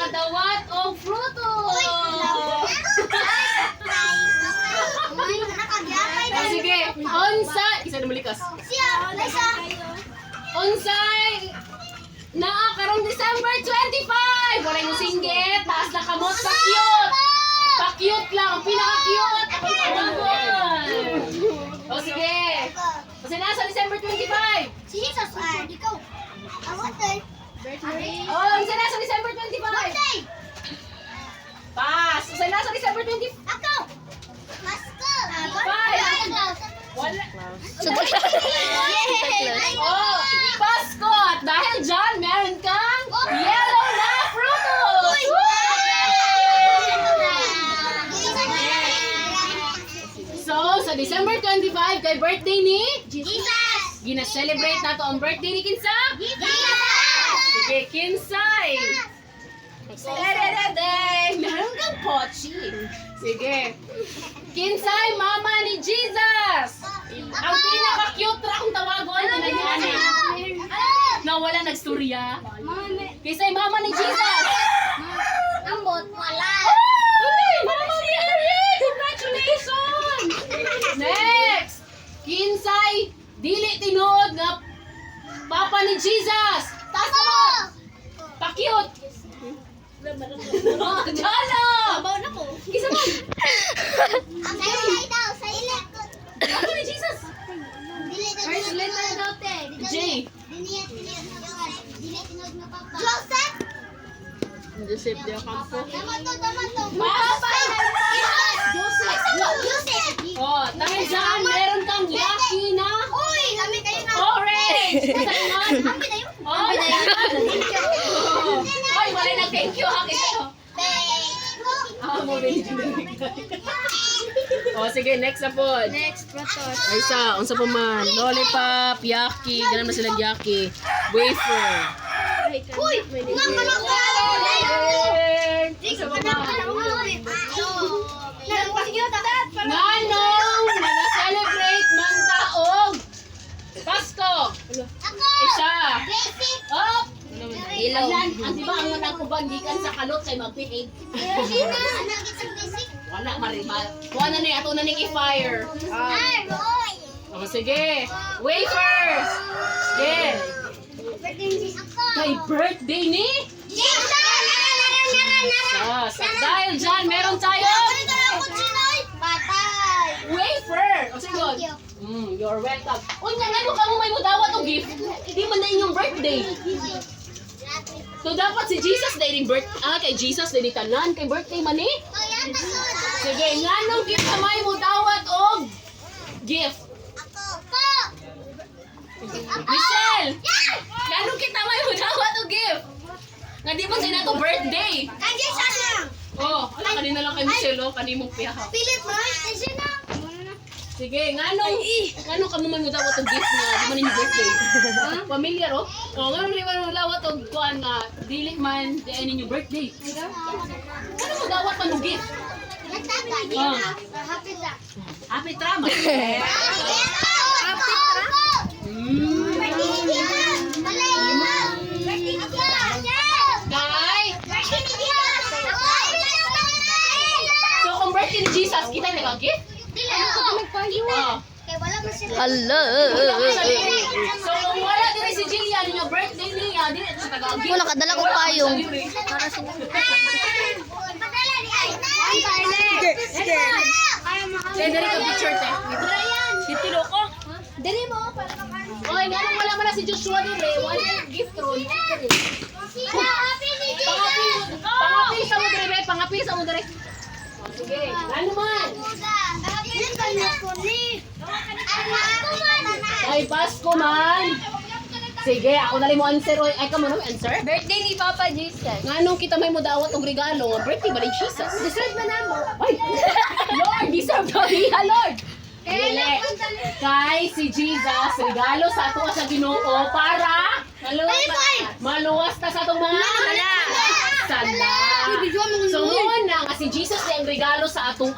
madawat og fruto. Sige, unsay isa na malikas. Unsay naa karong December 25. Wala mo singgit, taas na kamot pa cute. Pa-cute lang, pinaka-cute. Akong tawagon. O sige. Kasi nasa December 25. Oh, isa na sa December 25. Pass. Isa na sa December 25. Wala. Oh, Pasko. At dahil dyan, meron kang yellow na frutos. So, sa December 25, kay birthday ni gina-celebrate nato ang birthday ni Kinsa? Sige, Kinsay. Meron kang pochi. Sige. Kinsay, mama ni Jesus. Ang pinaka-cute ra kung tawagon. Na wala nagstorya. Kinsay, mama ni Jesus. Uy, mama ni Jesus. Congratulations. Next. Kinsay, dili tinuod nga papa ni Jesus. Taas mo. Pa-cute. Jalo! Kisa mo? Papa ni Jesus. J. Joseph de Ocampo. Papa! Joseph! Oh, dahil dyan, meron kang yaki na orange! Oh, oy, wala na thank you ha kayo. Oh, sige, next na po. Ay, isa, unsa pa man. Lollipop, yaki, ganun na sila yaki. Wafer. Nganong nag-celebrate man taog Pasko. Isa. Oh. Ilan, ang di ba ang mga kubandikan sa kalot kay mag-behave? Wala marimal. Kuha na ni ato na ni i-fire. Oh, sige. Wafers. Sige. Kay birthday ni? Dahil dyan, meron tayo wafer. O sige. You're welcome. Unya, ano ka mo may mudawat o gift? Hindi man na inyong birthday. So dapat si Jesus dahil kay Jesus dahil tanan kay birthday man eh. Sige, nganong kita may mudawat og gift? Michelle! Nganong kita may mudawat og gift? Nga di man sila to birthday. Oh, wala kanina lang kay Michelle oh, kanimong piyaha. Sige, nganong kamo man mudawat og gift nga di man inyong birthday? Familiar oh? Oh, nganong di man mudawat og kuan nga dili man di inyong birthday? Nganong mudawat man og gift? Happy drama. So kung birthday ni Jesus, kita nag-gift? Hello. So kung wala din si Jillian, yung birthday niya, di na siya nag-gift. Wala, kadala ko payong. Sige, dari ka picture te. Titilo ko. Dali mo para makaano. Oy, nga wala man na si Joshua din eh. Wala gift ron. Pangapisa mo dire, pangapisa mo dire. Sige, ano man? Ay, Pasko man. Sige, ako na rin mo answer. Ay, ka mo na answer? Birthday ni Papa Jesus. Nganong kita may mudawat og regalo nga birthday ba ni Jesus? Deserve na namo. Ay! Lord, deserve to hiya, Lord! Dili. Kay si Jesus, regalo sa ato sa Ginoo para maluwas ta sa atong mga sala. So, muna nga si Jesus ay ang regalo sa atong